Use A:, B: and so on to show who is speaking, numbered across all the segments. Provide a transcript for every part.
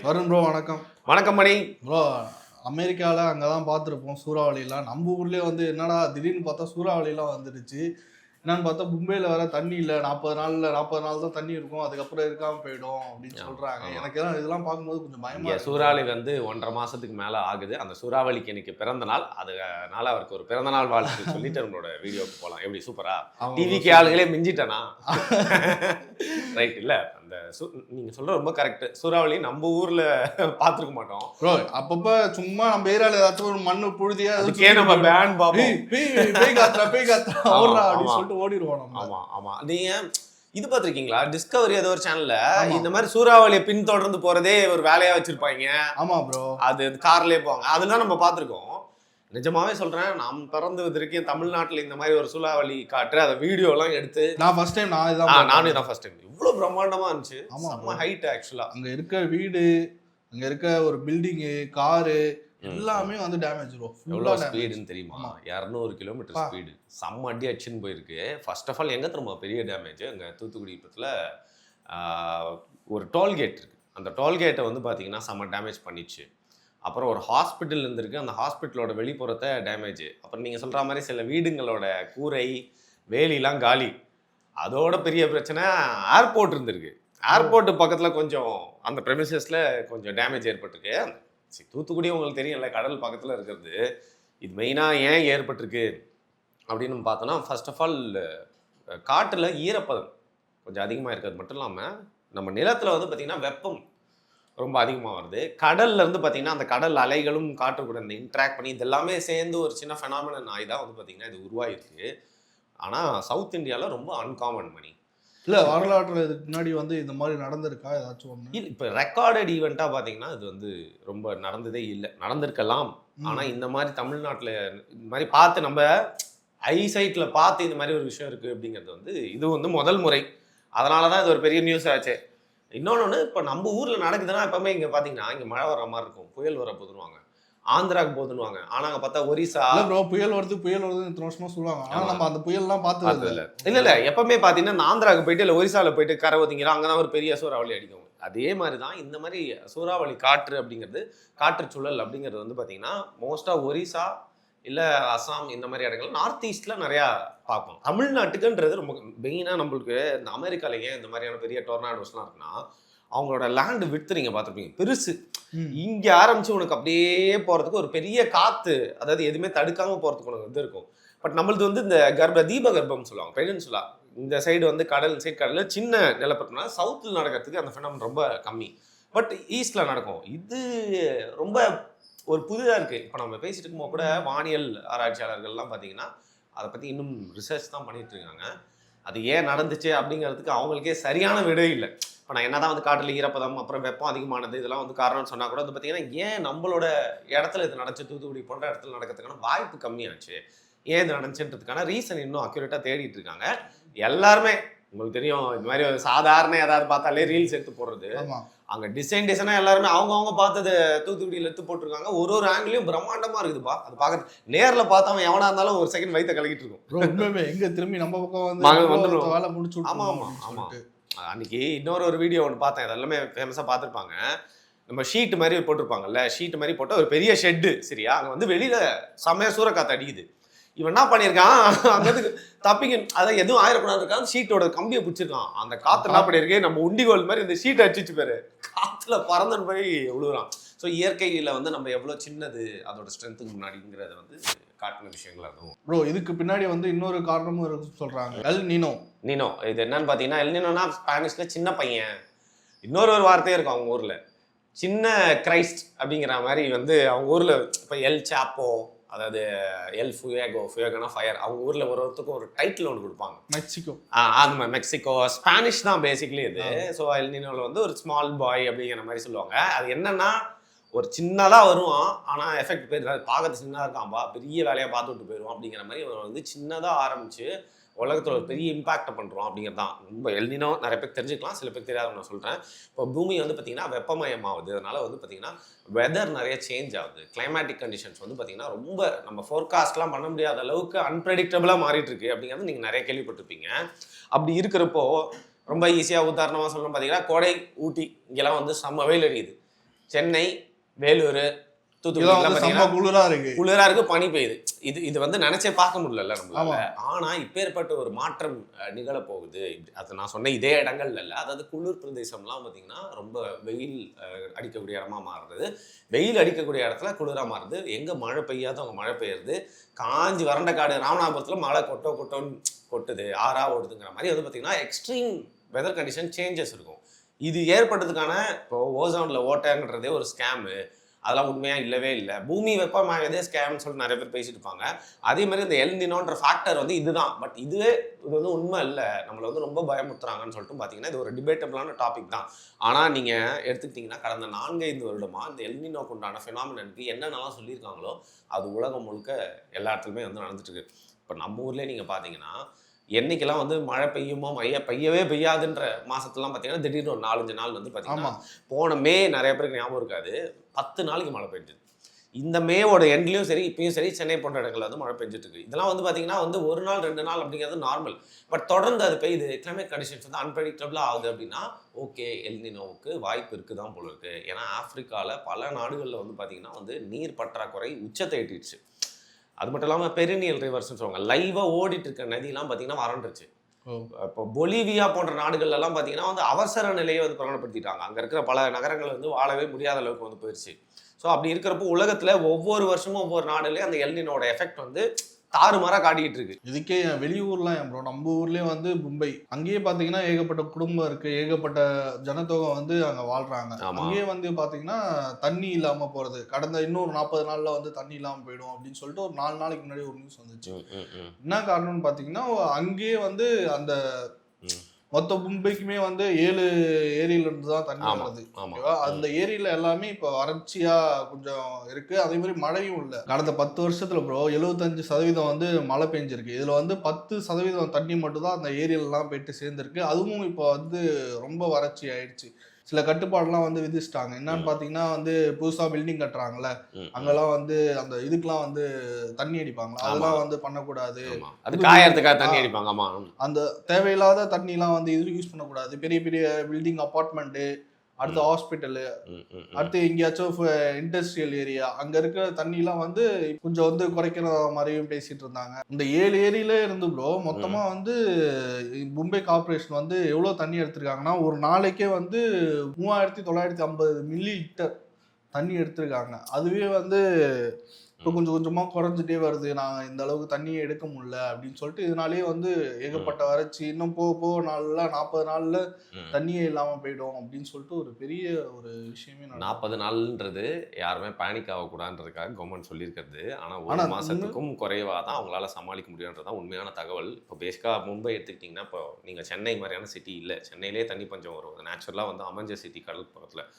A: Varun bro வணக்கம்.
B: வணக்கம் மணி.
A: Bro அமெரிக்காவில் அங்கே தான் பார்த்துருப்போம் சூறாவளிலாம். நம்ம ஊர்லேயே வந்து என்னடா திடீர்னு பார்த்தா சூறாவளிலாம் வந்துடுச்சு. என்னன்னு பார்த்தா மும்பையில் வேற தண்ணி இல்லை, 40 நாள் தான் தண்ணி இருக்கும், அதுக்கப்புறம் இருக்காமல் போயிடும் அப்படின்னு சொல்கிறாங்க. எனக்கு இதெல்லாம் பார்க்கும்போது கொஞ்சம் பயமாக இருக்கு.
B: சூறாவளி வந்து 1.5 மாசத்துக்கு மேலே ஆகுது. அந்த சூறாவளிக்கு இன்னைக்கு பிறந்த நாள். அதனால அவருக்கு ஒரு பிறந்த நாள் வாழ்த்து சொல்லிட்டு நம்மளோட வீடியோக்கு போகலாம். எப்படி சூப்பரா டிவிக்கு ஆளுகளே மிஞ்சிட்டேனா? ரைட். இல்லை அந்த நீங்கள் சொல்கிற ரொம்ப கரெக்ட். சூறாவளி நம்ம ஊரில் பார்த்துருக்க மாட்டோம்
A: ப்ரோ. அப்பப்போ சும்மா நம்ம ஏரியாவில் ஏதாச்சும் ஒரு மண்ணு புழுதியா
B: அதுக்கே நம்ம பேன் பார்ப்போம்.
A: பேய் காத்துறா அப்படின்னு சொல்லிட்டு ஓடிடுவோம் நம்ம.
B: ஆமா ஆமா. நீங்க இது பார்த்திருக்கீங்களா? டிஸ்கவரி ஏதோ ஒரு சேனல்ல இந்த மாதிரி சூறாவளியை பின்தொடர்ந்து போறதே ஒரு வேலையா வச்சிருப்பாங்க.
A: ஆமா ப்ரோ.
B: அது கார்லயே போவாங்க. அதெல்லாம் நம்ம பார்த்திருக்கோம். நிஜமாவே சொல்றேன், நாம் பிறந்ததற்கு தமிழ்நாட்டுல இந்த மாதிரி ஒரு சூறாவளி காட்டுற அந்த வீடியோ எல்லாம் எடுத்து
A: நான் ஃபர்ஸ்ட் டைம்
B: நானும் இதான் ஃபர்ஸ்ட் டைம். இவ்வளவு பிரம்மாண்டமா இருந்துச்சு. செம்ம ஹைட் ஆக்சுவலா.
A: அங்க இருக்க வீடு, அங்க இருக்க ஒரு பில்டிங்கு, காரு எல்லாமே வந்து டேமேஜ் ப்ரோ.
B: எவ்வளவு ஸ்பீடுன்னு தெரியுமா? 200 கிலோமீட்டர் ஸ்பீடு. செம்ம அடி அடிச்சுன்னு போயிருக்கு. ஃபர்ஸ்ட் ஆஃப் ஆல் எங்க திரும்ப பெரிய டேமேஜ் அங்க தூத்துக்குடி பக்கத்துல ஒரு டோல்கேட் இருக்கு. அந்த டோல்கேட்டை வந்து பாத்தீங்கன்னா செம்ம டேமேஜ் பண்ணிச்சு. அப்புறம் ஒரு ஹாஸ்பிட்டல் இருந்திருக்கு. அந்த ஹாஸ்பிட்டலோட வெளிப்புறத்தை டேமேஜ். அப்புறம் நீங்கள் சொல்கிற மாதிரி சில வீடுங்களோட கூரை வேலிலாம் காலி. அதோட பெரிய பிரச்சனை ஏர்போர்ட் இருந்திருக்கு. ஏர்போர்ட்டு பக்கத்தில் கொஞ்சம் அந்த ப்ரெமிசஸில் கொஞ்சம் டேமேஜ் ஏற்பட்டிருக்கு. தூத்துக்குடி உங்களுக்கு தெரியும்ல, கடல் பக்கத்தில் இருக்கிறது. இது மெயினாக ஏன் ஏற்பட்டிருக்கு அப்படின்னு பார்த்தோன்னா, ஃபர்ஸ்ட் ஆஃப் ஆல் காட்டில் ஈரப்பதம் கொஞ்சம் அதிகமாக இருக்கிறது மட்டும் இல்லாமல் நம்ம நிலத்தில் வந்து பார்த்திங்கன்னா வெப்பம் ரொம்ப அதிகமாக வருது. கடல்ல இருந்து பார்த்தீங்கன்னா அந்த கடல் அலைகளும் காற்று கூட இந்த இன்ட்ராக்ட் பண்ணி இதெல்லாமே சேர்ந்து ஒரு சின்ன ஃபெனாமினன் ஆகி தான் வந்து பார்த்தீங்கன்னா இது உருவாயிருக்கு. ஆனால் சவுத் இந்தியாவில் ரொம்ப அன்காமன் மணி.
A: இல்லை வரலாற்றில் இதுக்கு முன்னாடி வந்து இந்த மாதிரி நடந்திருக்கா ஏதாச்சும் ஒன்று?
B: இல்லை, இப்போ ரெக்கார்டட் ஈவெண்ட்டாக பார்த்தீங்கன்னா இது வந்து ரொம்ப நடந்ததே இல்லை. நடந்திருக்கலாம், ஆனால் இந்த மாதிரி தமிழ்நாட்டில் இந்த மாதிரி பார்த்து நம்ம ஐசைட்டில் பார்த்து இந்த மாதிரி ஒரு விஷயம் இருக்குது அப்படிங்கிறது வந்து இது வந்து முதல் முறை. அதனால தான் இது ஒரு பெரிய நியூஸ் ஆச்சு. இன்னொன்று, இப்போ நம்ம ஊரில் நடக்குதுன்னா எப்பவுமே இங்கே பார்த்தீங்கன்னா இங்கே மழை வர மாதிரி இருக்கும், புயல் வர போதுன்னுவாங்க, ஆந்திராவுக்கு போதுன்னுவாங்க. ஆனால் அங்கே பார்த்தா ஒரிசா
A: ப்ரோ புயல் வருதுன்னு இத்தனை வருஷமா சொல்லுவாங்க. ஆனால் நம்ம அந்த புயல்லாம் பார்த்தது இல்லை.
B: இல்லை எப்பவுமே பார்த்தீங்கன்னா ஆந்திராவுக்கு போயிட்டு இல்லை ஒரிசாவில் போயிட்டு கரை ஊற்றிங்கிறோம், அங்கே தான் ஒரு பெரிய சூறாவளி அடிக்கும். அதே மாதிரி தான் இந்த மாதிரி சூறாவளி காற்று அப்படிங்கிறது, காற்றுச்சூழல் அப்படிங்கிறது வந்து பார்த்தீங்கன்னா மோஸ்ட்டாக ஒரிசா இல்லை அசாம் இந்த மாதிரி இடங்கள் நார்த் ஈஸ்டில் நிறையா பார்ப்போம். தமிழ்நாட்டுக்குன்றது ரொம்ப மெயினாக நம்மளுக்கு இந்த அமெரிக்காவில் ஏன் இந்த மாதிரியான பெரிய டொர்னாடோஸ்லாம் இருக்குன்னா, அவங்களோட லேண்டு விட்டு நீங்கள் பார்த்துருப்பீங்க பெருசு. இங்கே ஆரம்பித்து உனக்கு அப்படியே போகிறதுக்கு ஒரு பெரிய காற்று, அதாவது எதுவுமே தடுக்காமல் போகிறதுக்கு உனக்கு இது இருக்கும். பட் நம்மளது வந்து இந்த தீபகற்பம்னு சொல்லுவாங்க, பெனின்சுலா. இந்த சைடு வந்து கடல், சைடு கடலில் சின்ன நிலப்பரப்புனா சவுத்தில் நடக்கிறதுக்கு அந்த ஃபெனாமினன் ரொம்ப கம்மி. பட் ஈஸ்டில் நடக்கும். இது ரொம்ப ஒரு புதிதாக இருக்குது. இப்போ நம்ம பேசிட்டு இருக்கும்போது கூட வானியல் ஆராய்ச்சியாளர்கள்லாம் பார்த்தீங்கன்னா அதை பற்றி இன்னும் ரிசர்ச் தான் பண்ணிட்டு இருக்காங்க. அது ஏன் நடந்துச்சு அப்படிங்கிறதுக்கு அவங்களுக்கே சரியான விடை இல்லை. இப்போ நான் என்ன தான் வந்து காட்டில் ஈரப்பதம் அப்புறம் வெப்பம் அதிகமானது இதெல்லாம் வந்து காரணம்னு சொன்னால் கூட வந்து பார்த்தீங்கன்னா ஏன் நம்மளோட இடத்துல இது நடந்துச்சு, தூத்துக்குடி போன்ற இடத்துல நடக்கிறதுக்கான வாய்ப்பு கம்மியாச்சு, ஏன் இது நடந்துச்சுன்றதுக்கான ரீசன் இன்னும் அக்யூரேட்டாக தேடிட்டு இருக்காங்க எல்லாருமே. உங்களுக்கு தெரியும், இந்த மாதிரி ஒரு சாதாரண ஏதாவது பார்த்தாலே ரீல்ஸ் எடுத்து போடுறது. அங்கே டிசைனாக எல்லாருமே அவங்க பார்த்தது தூத்துக்குடியில் எடுத்து போட்டிருக்காங்க. ஒரு ஆங்கிலையும் பிரம்மாண்டமாக இருக்குதுப்பா. அது பார்க்கறது நேரில் பார்த்தவன் எவனா இருந்தாலும் ஒரு செகண்ட் வயிற்ற கலக்கிட்டு இருக்கும்.
A: எங்கே திரும்பி நம்ம பக்கம் வந்து வேலை முடிச்சு.
B: ஆமாம். அன்னைக்கு இன்னொரு வீடியோ ஒன்று பார்த்தேன், அதெல்லாமே ஃபேமஸாக பார்த்துருப்பாங்க. நம்ம ஷீட் மாதிரி போட்டிருப்பாங்கல்ல, ஷீட் மாதிரி போட்டால் ஒரு பெரிய ஷெட்டு, சரியா? அங்கே வந்து வெளியில் செம்மையாக சூறக்காற்று அடிக்குது. இவன் என்ன பண்ணியிருக்கான், அங்கேருந்து தப்பிக்க அதான் எதுவும் ஆயிரக்கூடாது ஷீட்டோட கம்பியை பிடிச்சிருக்கான். அந்த காற்று என்ன பண்ணியிருக்கு, நம்ம உண்டிகோல் மாதிரி இந்த ஷீட்டை அடிச்சு பேரு காற்றுல பறந்துன்னு போய் விழுகுறான். ஸோ இயற்கையில் வந்து நம்ம எவ்வளோ சின்னது அதோட ஸ்ட்ரென்த்துக்கு முன்னாடிங்கிறத வந்து காட்டின விஷயங்களா இருக்கும்.
A: ப்ரோ இதுக்கு பின்னாடி வந்து இன்னொரு காரணமும் இருக்கு சொல்கிறாங்க, எல் நீனோ.
B: இது என்னன்னு பார்த்தீங்கன்னா, எல் நீனோனா ஸ்பானிஷில் சின்ன பையன். இன்னொரு வார்த்தையே இருக்கும் அவங்க ஊரில், சின்ன கிரைஸ்ட் அப்படிங்கிற மாதிரி வந்து அவங்க ஊரில். இப்போ எல் சாப்போ, அதாவது எல் ஃபுயகோனா ஃபயர். அவங்க ஊரில் ஒருத்தருக்கும் ஒரு டைட்டில் ஒன்று கொடுப்பாங்க.
A: மெக்சிகோ.
B: அது மாதிரி மெக்சிகோ ஸ்பானிஷ் தான் பேசிக்லி இது. ஸோ எல் நீனோவில் வந்து ஒரு ஸ்மால் பாய் அப்படிங்கிற மாதிரி சொல்லுவாங்க. அது என்னன்னா ஒரு சின்னதாக வருவான், ஆனால் எஃபெக்ட் போயிருக்காது. பார்க்கறது சின்னதாக இருக்கான்பா, பெரிய வேலையாக பார்த்து விட்டு போயிடுவான் அப்படிங்கிற மாதிரி வந்து சின்னதாக ஆரம்பித்து உலகத்தில் ஒரு பெரிய இம்பாக்டை பண்ணுறோம் அப்படிங்கிறது தான். ரொம்ப எல் நீனோ நிறைய பேர் தெரிஞ்சுக்கலாம், சில பேர் தெரியாத நான் சொல்கிறேன். இப்போ பூமி வந்து பார்த்திங்கன்னா வெப்பமயமாகுது. அதனால் வந்து பார்த்திங்கன்னா வெதர் நிறைய சேஞ்ச் ஆகுது. கிளைமேட்டிக் கண்டிஷன்ஸ் வந்து பார்த்திங்கன்னா ரொம்ப நம்ம ஃபோர்காஸ்ட்லாம் பண்ண முடியாத அளவுக்கு அன்பிரடிக்டபிளாக மாறிட்டுருக்கு அப்படிங்கிறது நீங்கள் நிறைய கேள்விப்பட்டிருப்பீங்க. அப்படி இருக்கிறப்போ ரொம்ப ஈஸியாக உதாரணமாக சொல்லணும் பார்த்தீங்கன்னா கோடை, ஊட்டி இங்கெல்லாம் வந்து செம்ம வெயில் அடிக்குது. சென்னை, வேலூர்,
A: இதெல்லாம்
B: தூத்துக்குடிலாம்
A: வந்து செம்ம
B: பார்த்தீங்கன்னா
A: குளிரா இருக்கு.
B: குளிரா இருக்கு, பனி பெய்யுது. இது வந்து நினைச்சே பார்க்க முடியல நம்மளால. ஆனா இப்பேற்பட்ட ஒரு மாற்றம் நிகழப்போகுது. அது நான் சொன்ன இதே இடங்கள்ல இல்ல. அதாவது குளிர் பிரதேசம்லாம் பார்த்தீங்கன்னா ரொம்ப வெயில் அடிக்கக்கூடிய இடமா மாறுறது. வெயில் அடிக்கக்கூடிய இடத்துல குளிரா மாறுது. எங்க மழை பெய்யாதோ அங்க மழை பெய்யுறது. காஞ்சி வறண்ட காடு ராமநாதபுரத்துல மழை கொட்டோன்னு கொட்டுது, ஆறா ஓடுதுங்கிற மாதிரி வந்து பார்த்தீங்கன்னா எக்ஸ்ட்ரீம் வெதர் கண்டிஷன் சேஞ்சஸ் இருக்கும். இது ஏற்பட்டதுக்கான இப்போ ஓசோன்ல ஓட்டைங்கிறதே ஒரு ஸ்கேமு. அதெல்லாம் உண்மையாக இல்லவே இல்லை. பூமி வெப்பமாகதே ஸ்கேம்னு சொல்லிட்டு நிறைய பேர் பேசிட்டு இருப்பாங்க. அதே மாதிரி இந்த எல்னினோன்ற ஃபேக்டர் வந்து இதுதான். பட் இது வந்து உண்மை இல்லை, நம்மளை வந்து ரொம்ப பயமுறுத்துறாங்கன்னு சொல்லிட்டு பார்த்தீங்கன்னா இது ஒரு டிபேட்டபிளான டாபிக் தான். ஆனால் நீங்கள் எடுத்துக்கிட்டிங்கன்னா கடந்த 4-5 வருடமாக இந்த எல்னினோக்கு உண்டான ஃபினாமினனுக்கு என்னென்னலாம் சொல்லியிருக்காங்களோ அது உலகம் முழுக்க எல்லா இடத்துலையுமே வந்து நடந்துட்டு இருக்கு. இப்போ நம்ம ஊர்லேயே நீங்கள் பார்த்தீங்கன்னா என்னைக்கெல்லாம் வந்து மழை பெய்யுமோ பெய்யவே பெய்யாதுன்ற மாசத்துலாம் பார்த்தீங்கன்னா திடீர்னு ஒரு 4-5 நாள் வந்து பார்த்தீங்கன்னா போன மே நிறைய பேருக்கு ஞாபகம் இருக்காது, 10 நாளைக்கு மழை பெய்ஞ்சுது. இந்த மேவோட எண்ட்லையும் சரி இப்பயும் சரி சென்னை போன்ற இடங்கள்ல வந்து மழை பெஞ்சிட்டு இருக்கு. இதெல்லாம் வந்து பார்த்தீங்கன்னா வந்து 1 நாள் 2 நாள் அப்படிங்கிறது நார்மல். பட் தொடர்ந்து அது பெய்யுது, கிளைமேட் கண்டிஷன்ஸ் வந்து அன்பிரடிக்டபிளாக ஆகுது அப்படின்னா ஓகே எல்னினோவுக்கு வாய்ப்பு இருக்குதான் போல இருக்கு. ஏன்னா ஆப்பிரிக்காவில் பல நாடுகளில் வந்து பார்த்தீங்கன்னா வந்து நீர் பற்றாக்குறை உச்சத்தை எட்டிடுச்சு. அது மட்டும் இல்லாமல் பெரினியல் ரிவர்ஸ்னு சொல்லுவாங்க, லைவாக ஓடிட்டு இருக்க நதியெல்லாம் பார்த்தீங்கன்னா வறண்டுருச்சு. இப்போ பொலிவியா போன்ற நாடுகள்லாம் பார்த்தீங்கன்னா வந்து அவசர நிலையை வந்து பிரகடனப்படுத்திட்டாங்க. அங்கே இருக்கிற பல நகரங்கள் வந்து வாழவே முடியாத அளவுக்கு வந்து போயிடுச்சு. ஸோ அப்படி இருக்கிறப்போ உலகத்தில் ஒவ்வொரு வருஷமும் ஒவ்வொரு நாடுலேயும் அந்த எல்னினோட எஃபெக்ட் வந்து தாறுமாறாக காட்டிக்கிட்டு இருக்கு.
A: இதுக்கே வெளியூர்லாம் ஏன் ப்ரோ, நம்ம ஊர்லேயே வந்து மும்பை, அங்கேயே பார்த்தீங்கன்னா ஏகப்பட்ட குடும்பம் இருக்கு, ஏகப்பட்ட ஜனத்தொகை வந்து அங்கே வாழ்றாங்க. அங்கேயே வந்து பார்த்தீங்கன்னா தண்ணி இல்லாமல் போகிறது, கடந்த இன்னொரு 40 நாளில் வந்து தண்ணி இல்லாமல் போயிடும் அப்படின்னு சொல்லிட்டு ஒரு 4 நாளைக்கு முன்னாடி ஒரு நியூஸ் வந்துச்சு. என்ன காரணம்னு பார்த்தீங்கன்னா அங்கேயே வந்து அந்த மொத்த மும்பைக்குமே வந்து 7 ஏரியில இருந்து தான் தண்ணி வருது. ஓகேவா, அந்த ஏரியில எல்லாமே இப்போ வறட்சியா கொஞ்சம் இருக்கு. அதே மாதிரி மழையும் இல்லை. கடந்த 10 வருஷத்துல ப்ரோ 75% வந்து மழை பெஞ்சிருக்கு. இதுல வந்து 10% தண்ணி மட்டும் தான் அந்த ஏரியிலலாம் போயிட்டு சேர்ந்துருக்கு. அதுவும் இப்போ வந்து ரொம்ப வறட்சி ஆயிடுச்சு. சில கட்டுப்பாடுலாம் வந்து விதிச்சிட்டாங்க. என்னன்னு பார்த்தீங்கன்னா வந்து புதுசாக பில்டிங் கட்டுறாங்கல்ல, அங்கெல்லாம் வந்து அந்த இதுக்கெல்லாம் வந்து தண்ணி அடிப்பாங்களா, அதெல்லாம் வந்து பண்ணக்கூடாது.
B: அது காயறதுக்காக தண்ணி அடிப்பாங்க.
A: அந்த தேவையில்லாத தண்ணிலாம் வந்து இது யூஸ் பண்ணக்கூடாது. பெரிய பெரிய பில்டிங், அப்பார்ட்மெண்ட்டு, அடுத்து ஹாஸ்பிட்டலு, அடுத்து எங்கேயாச்சும் இண்டஸ்ட்ரியல் ஏரியா, அங்க இருக்கிற தண்ணிலாம் வந்து கொஞ்சம் வந்து குறைக்கிற மாதிரியும் பேசிட்டு இருந்தாங்க. இந்த 7 ஏரியில இருந்து ப்ரோ மொத்தமா வந்து மும்பை கார்பரேஷன் வந்து எவ்வளவு தண்ணி எடுத்திருக்காங்கன்னா ஒரு நாளைக்கே வந்து 3950 மில்லி லிட்டர் தண்ணி எடுத்திருக்காங்க. அதுவே வந்து இப்போ கொஞ்சம் கொஞ்சமாக குறைஞ்சிட்டே வருது, நான் இந்த அளவுக்கு தண்ணியை எடுக்க முடியல அப்படின்னு சொல்லிட்டு. இதனாலேயே வந்து ஏகப்பட்ட வறட்சி, இன்னும் போக போக 40 நாளில் தண்ணியே இல்லாமல் போயிடும் அப்படின்னு சொல்லிட்டு ஒரு பெரிய ஒரு விஷயமே.
B: 40 நாள்ன்றது யாருமே பேனிக் ஆகக்கூடாதுன்றதுக்காக கவர்மெண்ட் சொல்லியிருக்கிறது. ஆனால் ஒரு மாதத்துக்கும் குறைவாக தான் அவங்களால சமாளிக்க முடியுன்றதான் உண்மையான தகவல். இப்போ பேசிக்காக மும்பை எடுத்துக்கிட்டிங்கன்னா இப்போ நீங்கள் சென்னை மாதிரியான சிட்டி இல்லை, சென்னையிலே தண்ணி பஞ்சம் வரும். நேச்சுரலாக வந்து அமைஞ்ச சிட்டி கடல் பக்கத்தில்.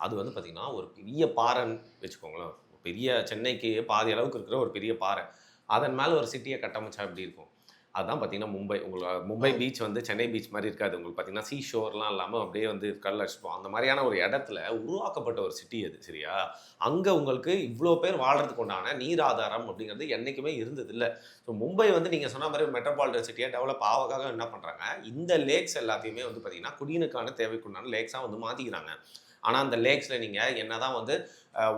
B: அது வந்து பார்த்திங்கன்னா ஒரு பெரிய பாறைன்னு வச்சுக்கோங்களேன், பெரிய சென்னைக்கு பாதி அளவுக்கு இருக்கிற ஒரு பெரிய பாறை, அதன் மேலே ஒரு சிட்டியை கட்டமைச்சா எப்படி இருக்கும். அதுதான் பார்த்தீங்கன்னா மும்பை. உங்களுக்கு மும்பை பீச் வந்து சென்னை பீச் மாதிரி இருக்காது. உங்களுக்கு பார்த்தீங்கன்னா சீ ஷோர்லாம் இல்லாமல் அப்படியே வந்து கடல் அடிச்சுப்போம். அந்த மாதிரியான ஒரு இடத்துல உருவாக்கப்பட்ட ஒரு சிட்டி அது. சரியா, அங்கே உங்களுக்கு இவ்வளோ பேர் வாழ்கிறதுக்கு உண்டான நீர் ஆதாரம் அப்படிங்கிறது என்றைக்குமே இருந்தது இல்லை. ஸோ மும்பை வந்து நீங்கள் சொன்ன மாதிரி ஒரு மெட்ரோபாலிட்டன் சிட்டியாக டெவலப் ஆவதாக என்ன பண்ணுறாங்க, இந்த லேக்ஸ் எல்லாத்தையுமே வந்து பார்த்தீங்கன்னா குடிநீருக்கான தேவைக்குண்டான லேக்ஸாக வந்து மாற்றிக்கிறாங்க. ஆனால் அந்த லேக்ஸில் நீங்கள் என்ன தான் வந்து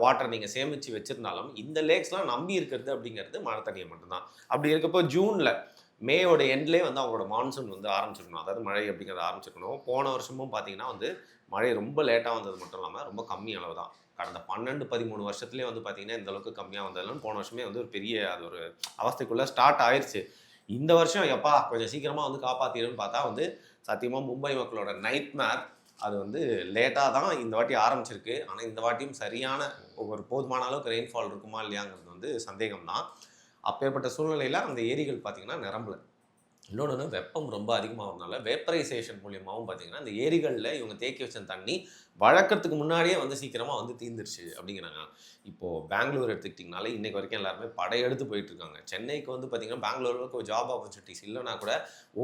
B: வாட்டர் நீங்கள் சேமித்து வச்சுருந்தாலும் இந்த லேக்ஸ்லாம் நம்பி இருக்கிறது அப்படிங்கிறது மழை தண்ணியை மட்டும்தான். அப்படி இருக்கப்போ ஜூனில் மேயோட எண்ட்லேயே வந்து அவங்களோட மான்சூன் வந்து ஆரம்பிச்சிருக்கணும், அதாவது மழை அப்படிங்கிறத ஆரம்பிச்சிருக்கணும். போன வருஷமும் பார்த்தீங்கன்னா வந்து மழை ரொம்ப லேட்டாக வந்தது மட்டும் இல்லாமல் ரொம்ப கம்மி அளவு தான். கடந்த 12-13 வருஷத்துலேயே வந்து பார்த்தீங்கன்னா இந்த அளவுக்கு கம்மியாக வந்ததுன்னு போன வருஷமே வந்து ஒரு பெரிய அது ஒரு அவஸ்தைக்குள்ளே ஸ்டார்ட் ஆயிடுச்சு. இந்த வருஷம் எப்பா கொஞ்சம் சீக்கிரமாக வந்து காப்பாற்றிடுன்னு பார்த்தா வந்து சத்தியமாக மும்பை மக்களோட நைட்மேர் அது வந்து லேட்டாக தான் இந்த வாட்டி ஆரம்பிச்சிருக்கு. ஆனால் இந்த வாட்டியும் சரியான ஒரு போதுமான அளவுக்கு ரெயின்ஃபால் இருக்குமா இல்லையாங்கிறது வந்து சந்தேகம் தான். அப்பேற்பட்ட சூழ்நிலையில் அந்த ஏரிகள் பார்த்திங்கன்னா நிரம்பல. இன்னொன்று வெப்பம் ரொம்ப அதிகமாகிறதுனால வேப்பரைசேஷன் மூலியமாகவும் பார்த்திங்கன்னா இந்த ஏரிகளில் இவங்க தேக்கி வச்ச தண்ணி வழக்கத்துக்கு முன்னாடியே வந்து சீக்கிரமாக வந்து தீர்ந்துருச்சு அப்படிங்கிறாங்க. இப்போது பெங்களூர் எடுத்துக்கிட்டிங்கனாலே இன்றைக்கு வரைக்கும் எல்லாருமே படையெடுத்து போயிட்டுருக்காங்க. சென்னைக்கு வந்து பார்த்திங்கன்னா பெங்களூருக்கு ஒரு ஜாப் ஆப்பர்ச்சுனிட்டிஸ் இல்லைனா கூட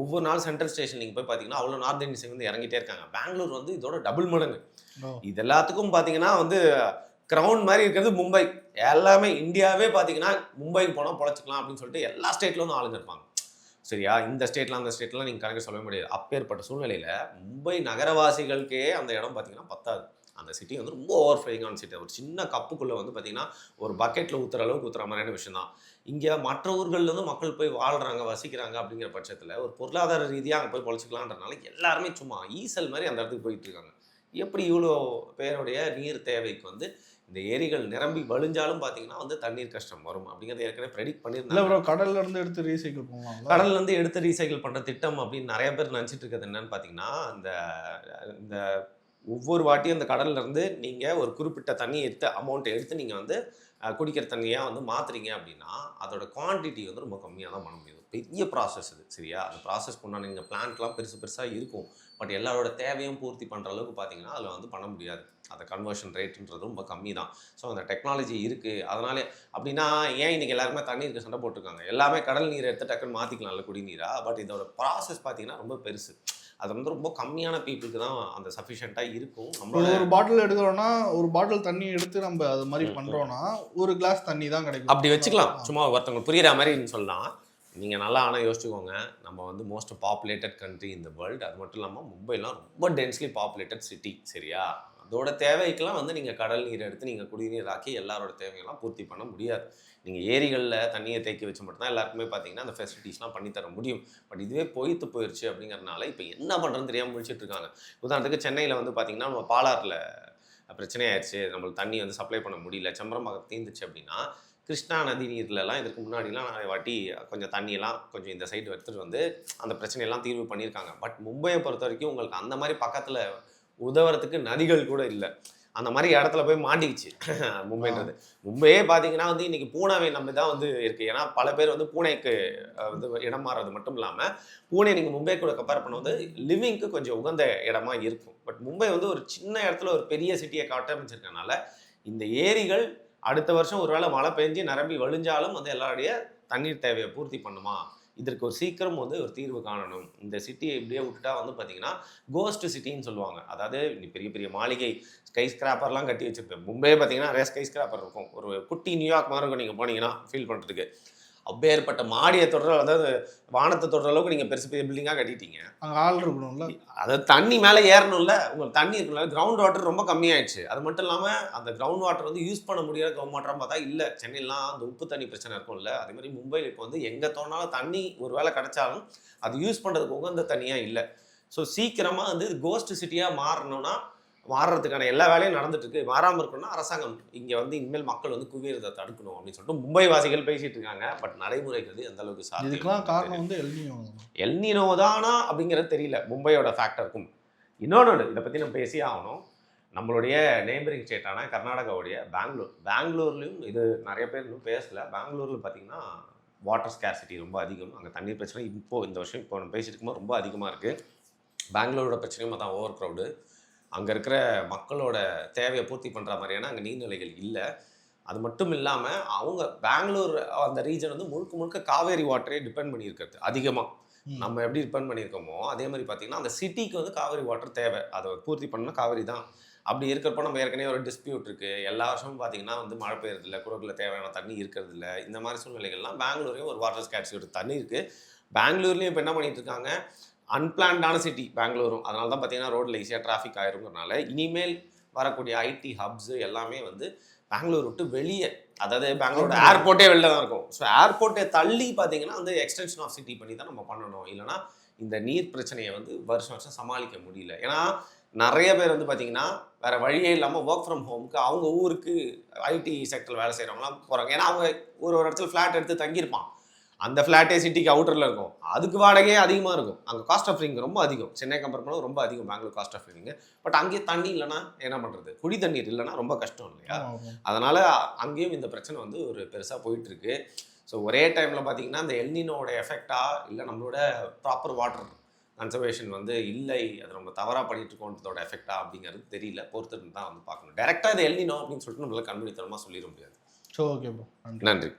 B: ஒவ்வொரு நாள் சென்ட்ரல் ஸ்டேஷன் நீங்கள் போய் பார்த்தீங்கன்னா அவ்வளோ நார்த் இந்தியன்ஸ் வந்து இறங்கிட்டே இருக்காங்க. பெங்களூர் வந்து இதோட டபுள் மடங்கு. இது எல்லாத்துக்கும் பார்த்திங்கன்னா வந்து கிரவுண்ட் மாதிரி இருக்கிறது மும்பை. எல்லாமே இந்தியாவே பார்த்தீங்கன்னா மும்பைக்கு போனால் பொழைச்சிக்கலாம் அப்படின்னு சொல்லிட்டு எல்லா ஸ்டேட்ல வந்து ஆளுங்க இருப்பாங்க. சரியா, இந்த ஸ்டேட்லாம் அந்த ஸ்டேட்லாம் நீங்கள் கணக்கு சொல்ல முடியாது. அப்பேற்பட்ட சூழ்நிலையில் மும்பை நகரவாசிகளுக்கே அந்த இடம் பார்த்தீங்கன்னா பத்தாது. அந்த சிட்டி வந்து ரொம்ப ஓவர்ஃப்ளோயிங்கான சிட்டி. ஒரு சின்ன கப்புக்குள்ளே வந்து பார்த்தீங்கன்னா ஒரு பக்கெட்டில் ஊற்றுற அளவுக்கு ஊற்றுற மாதிரியான விஷயம் தான். இங்கே மற்ற ஊர்கள்லேருந்து மக்கள் போய் வாழ்கிறாங்க, வசிக்கிறாங்க அப்படிங்கிற பட்சத்தில் ஒரு பொருளாதார ரீதியாக அங்கே போய் பொழைச்சிக்கலான்றனால எல்லாருமே சும்மா ஈசல் மாதிரி அந்த இடத்துக்கு போயிட்டு இருக்காங்க. எப்படி இவ்வளோ பேருடைய நீர் தேவைக்கு வந்து இந்த ஏரிகள் நிரம்பி வழிஞ்சாலும் பார்த்தீங்கன்னா வந்து தண்ணீர் கஷ்டம் வரும் அப்படிங்கிறத ஏற்கனவே ப்ரெடிக்ட்
A: இல்ல
B: பண்ணியிருந்தாங்க.
A: ப்ரோ, கடல்ல இருந்து எடுத்து ரீசைக்கிள் பண்ணுவாங்களா?
B: கடல்ல இருந்து எடுத்து ரீசைக்கிள் பண்ற திட்டம் அப்படின்னு நிறைய பேர் நினைச்சிட்டு இருக்கிறது என்னன்னு பார்த்தீங்கன்னா, இந்த இந்த ஒவ்வொரு வாட்டியும் அந்த கடல்ல இருந்து நீங்க ஒரு குறிப்பிட்ட தண்ணி எடுத்து அமௌண்ட் எடுத்து நீங்க வந்து குடிக்கிற தண்ணியா வந்து மாத்துறீங்க அப்படின்னா, அதோட குவான்டிட்டி வந்து ரொம்ப கம்மியா தான் பண்ண முடியும். பெரிய ப்ராசஸ் இது. சரியா? அந்த ப்ராசஸ்க்கு உண்டான நீங்க பிளான்ட்லாம் பெருசு பெருசா இருக்கும். பட் எல்லாரோட தேவையும் பூர்த்தி பண்ற அளவுக்கு பார்த்தீங்கன்னா, அதில வந்து பண்ண முடியாது. அந்த கன்வர்ஷன் ரேட்ன்றது ரொம்ப கம்மி தான். ஸோ அந்த டெக்னாலஜி இருக்கு. அதனாலே அப்படின்னா ஏன் இன்னைக்கு எல்லாருமே தண்ணீருக்கு சண்டை போட்டுருக்காங்க? எல்லாமே கடல் நீரை எடுத்து டக்குன்னு மாத்திக்கலாம்ல குடிநீரா. பட் இதோட ப்ராசஸ் பார்த்தீங்கன்னா ரொம்ப பெருசு. அது வந்து ரொம்ப கம்மியான பீப்புளுக்கு தான் அந்த சஃபிஷியன்ட்டா இருக்கும். நம்மளோட
A: ஒரு பாட்டில் எடுக்கிறோம்னா, ஒரு பாட்டில் தண்ணி எடுத்து நம்ம அது மாரி பண்றோம்னா, ஒரு கிளாஸ் தண்ணி தான் கிடைக்கும்.
B: அப்படி வச்சுக்கலாம். சும்மா ஒருத்தவங்களுக்கு புரியிற மாரி சொல்லலாம். நீங்க நல்லா ஆனா யோசிச்சுக்கோங்க. நம்ம வந்து most populated country in the world. அது மட்டும் இல்லாம மும்பைலாம் ரொம்ப டென்ஸ்லி பாப்புலேட்டட் சிட்டி. சரியா? அதோட தேவைக்கெல்லாம் வந்து நீங்க கடல் நீர் எடுத்து நீங்க குடிநீர் ஆக்கி எல்லாரோட தேவையெல்லாம் பூர்த்தி பண்ண முடியாது. நீங்க ஏரிகள்ல தண்ணிய தேக்கி வச்சு மட்டும் தான் எல்லாருக்குமே பார்த்தீங்கன்னா, அந்த ஃபெசிலிட்டீஸ்லாம் பண்ணி தர முடியும். பட் இதுவே பொய்த்து போயிருச்சு அப்படிங்கிறனால, இப்ப என்ன பண்றதுன்னு தெரியாம முழிச்சிட்டு இருக்காங்க. உதாரணத்துக்கு சென்னையில வந்து பார்த்தீங்கன்னா, நம்ம பாலாறுல பிரச்சனை ஆயிருச்சு. நம்மளுக்கு தண்ணி வந்து சப்ளை பண்ண முடியல. செம்பரம்பாக்கம் தீர்ந்துச்சு அப்படின்னா, கிருஷ்ணா நதி நீர்லலாம் இதற்கு முன்னாடிலாம் நிறைய வாட்டி கொஞ்சம் தண்ணியெல்லாம் கொஞ்சம் இந்த சைடு எடுத்துட்டு வந்து அந்த பிரச்சனையெல்லாம் தீர்வு பண்ணியிருக்காங்க. பட் மும்பைய பொறுத்தவரைக்கும் உங்களுக்கு அந்த மாரி பக்கத்துல உதவுறதுக்கு நதிகள் கூட இல்ல. அந்த மாரி இடத்துல போய் மாட்டிக்கிச்சு மும்பைன்றது. மும்பையே பார்த்தீங்கன்னா வந்து இன்னைக்கு பூனாவை நம்பி தான் வந்து இருக்கு. ஏன்னா பல பேர் வந்து பூனேக்கு வந்து இடம் மாறுறது மட்டும் இல்லாம, பூனே நீங்க மும்பை கூட கம்பேர் பண்ணும்போது லிவிங்க்கு கொஞ்சம் உகந்த இடமா இருக்கும். பட் மும்பை வந்து ஒரு சின்ன இடத்துல ஒரு பெரிய சிட்டிய கட்டமைச்சிருக்கனால, இந்த ஏரிகள் அடுத்த வருஷம் ஒரு வேளை மழை பெஞ்சு நிரம்பி வழிஞ்சாலும் வந்து எல்லாருடைய தண்ணீர் தேவைய பூர்த்தி பண்ணுமா? இதற்கு ஒரு சீக்கிரம் வந்து ஒரு தீர்வு காணணும். இந்த சிட்டிய இப்படியே விட்டுட்டா வந்து பார்த்தீங்கன்னா, கோஸ்ட் சிட்டின்னு சொல்லுவாங்க. அதாவது பெரிய பெரிய மாளிகை, ஸ்கை ஸ்கிராப்பர்லாம் கட்டி வச்சிருப்பேன். மும்பையே பார்த்தீங்கன்னா நிறைய ஸ்கை ஸ்கிராப்பர் இருக்கும். ஒரு குட்டி நியூயார்க் மாரி இருக்கும் நீங்க போனீங்கன்னா ஃபீல் பண்றதுக்கு. அப்பேற்பட்ட மாடிய தொடுற அதாவது வானத்த தொடுற அளவுக்கு நீங்க பெருசு பெரிய பில்டிங்கா கட்டிட்டீங்க.
A: அங்க ஆள் இருக்கணும்ல.
B: அதாவது தண்ணி மேல ஏறணும்ல. உங்களுக்கு தண்ணி இருக்குல்ல, கிரவுண்ட் வாட்டர் ரொம்ப கம்மியாயிடுச்சு. அது மட்டும் இல்லாம அந்த கிரவுண்ட் வாட்டர் வந்து யூஸ் பண்ண முடியாத கிரவுண்ட் வாட்டரா பார்த்தா இல்ல. சென்னையிலாம் அந்த உப்பு தண்ணி பிரச்சனை இருக்கும்ல. அதே மாரி மும்பைல இப்போ வந்து எங்க தோணுனாலும் தண்ணி ஒரு வேளை கிடைச்சாலும், அது யூஸ் பண்றதுக்கு உகந்த தண்ணியா இல்ல. ஸோ சீக்கிரமா வந்து கோஸ்ட் சிட்டியா மாறணும்னா, மாறுறதுக்கான எல்லா வேலையும் நடந்துட்டு இருக்கு. மாறாம இருக்கணும்னா அரசாங்கம் இங்க வந்து இனிமேல் மக்கள் வந்து குவியறத தடுக்கணும் அப்படின்னு சொல்லிட்டு மும்பை வாசிகள் பேசிட்டு இருக்காங்க. பட் நடைமுறைக்கு அது எந்த அளவுக்கு சாத்தியம்
A: இதுக்கெல்லாம் காரணம் வந்து எல்னினோ.
B: எல்னினோ தானா அப்படிங்கிறது தெரியல. மும்பையோட ஃபேக்டருக்கும். இன்னொன்னு இத பத்தி நம்ம பேசியே ஆகணும். நம்மளுடைய நெய்பரிங் ஸ்டேட்டான கர்நாடகாவுடைய பெங்களூர். பெங்களூர்லயும் இது நிறைய பேர் இன்னும் பேசல. பெங்களூர்ல பார்த்தீங்கன்னா, வாட்டர் ஸ்கேர்சிட்டி ரொம்ப அதிகம். அங்க தண்ணீர் பிரச்சனை இப்போ இந்த வருஷம் இப்போ நம்ம பேசிட்டு இருக்கும்போது ரொம்ப அதிகமா இருக்கு. பெங்களூரோட பிரச்சனையும் அதான் ஓவர் கிரவுடு. அங்க இருக்கிற மக்களோட தேவைய பூர்த்தி பண்ற மாரியான அங்க நீர்நிலைகள் இல்ல. அது மட்டும் இல்லாம, அவங்க பெங்களூர் அந்த ரீஜன் வந்து முழுக்க முழுக்க காவேரி வாட்டரே டிபெண்ட் பண்ணி இருக்கிறது அதிகமா. நம்ம எப்படி டிபெண்ட் பண்ணியிருக்கோமோ, அதே மாரி பார்த்தீங்கன்னா, அந்த சிட்டிக்கு வந்து காவேரி வாட்டர் தேவை. அத பூர்த்தி பண்ணணும்னா காவேரி தான். அப்படி இருக்கிறப்போ நம்ம ஏற்கனவே ஒரு டிஸ்பியூட் இருக்கு. எல்லா வருஷமும் பார்த்தீங்கன்னா வந்து மழை பெய்யறதில்ல, குடகுல தேவையான தண்ணி இருக்கிறதில்ல. இந்த மாரி சூழ்நிலைகள்லாம் பெங்களூர்லயும் ஒரு வாட்டர் ஸ்கேர்சிட்டி தண்ணி இருக்கு. பெங்களூர்லயும் இப்ப என்ன பண்ணிட்டு இருக்காங்க, அன்பிளான்டான சிட்டி பெங்களூரும். அதனால தான் பார்த்தீங்கன்னா, ரோட்ல ஈஸியா டிராஃபிக் ஆயிருங்கிறனால, இனிமேல் வரக்கூடிய ஐடி ஹப்ஸ் எல்லாமே வந்து பெங்களூர் விட்டு வெளிய, அதாவது பெங்களூரோட ஏர்போர்ட்டே வெளில தான் இருக்கும். ஸோ ஏர்போர்ட்டை தள்ளி பார்த்தீங்கன்னா வந்து எக்ஸ்டென்ஷன் ஆஃப் சிட்டி பண்ணி தான் நம்ம பண்ணணும். இல்லைனா இந்த நீர் பிரச்சனையை வந்து வருஷம் வருஷம் சமாளிக்க முடியல. ஏன்னா நிறைய பேர் வந்து பார்த்தீங்கன்னா வேற வழியே இல்லாமல் ஒர்க் ஃப்ரம் ஹோமுக்கு அவங்க ஊருக்கு ஐடி செக்டர் வேலை செய்கிறவங்களாம் போகிறாங்க. ஏன்னா அவங்க ஒரு இடத்துல ஃப்ளாட் எடுத்து தங்கியிருப்பான். அந்த ஃப்ளாட்டே சிட்டிக்கு அவுட்டரில் இருக்கும். அதுக்கு வாடகையே அதிகமாக இருக்கும். அங்கே காஸ்ட் ஆஃப் லிவிங் ரொம்ப அதிகம். சென்னை கம்பேர் பண்ணால் ரொம்ப அதிகம் Bangalore cost of living. But அங்கேயே தண்ணி இல்லைன்னா என்ன பண்ணுறது? குடி தண்ணீர் இல்லைன்னா ரொம்ப கஷ்டம் இல்லையா? அதனால் அங்கேயும் இந்த பிரச்சனை வந்து ஒரு பெருசாக போயிட்டுருக்கு. ஸோ ஒரே டைமில் பார்த்தீங்கன்னா இந்த எல்னினோட எஃபெக்டா இல்லை நம்மளோட ப்ராப்பர் வாட்டர் கன்சர்வேஷன் வந்து இல்லை, அது நம்ம தவறாக பண்ணிட்டு இருக்கோன்றதோட எஃபெக்டா அப்படிங்கிறது தெரியல. பொறுத்துட்டு தான் வந்து பார்க்கணும். டேரெக்டாக இது எல்னினோ அப்படின்னு சொல்லிட்டு நம்மளால கண்மூடித்தனமாக சொல்லிட முடியாது.
A: So okay bro.
B: நன்றி.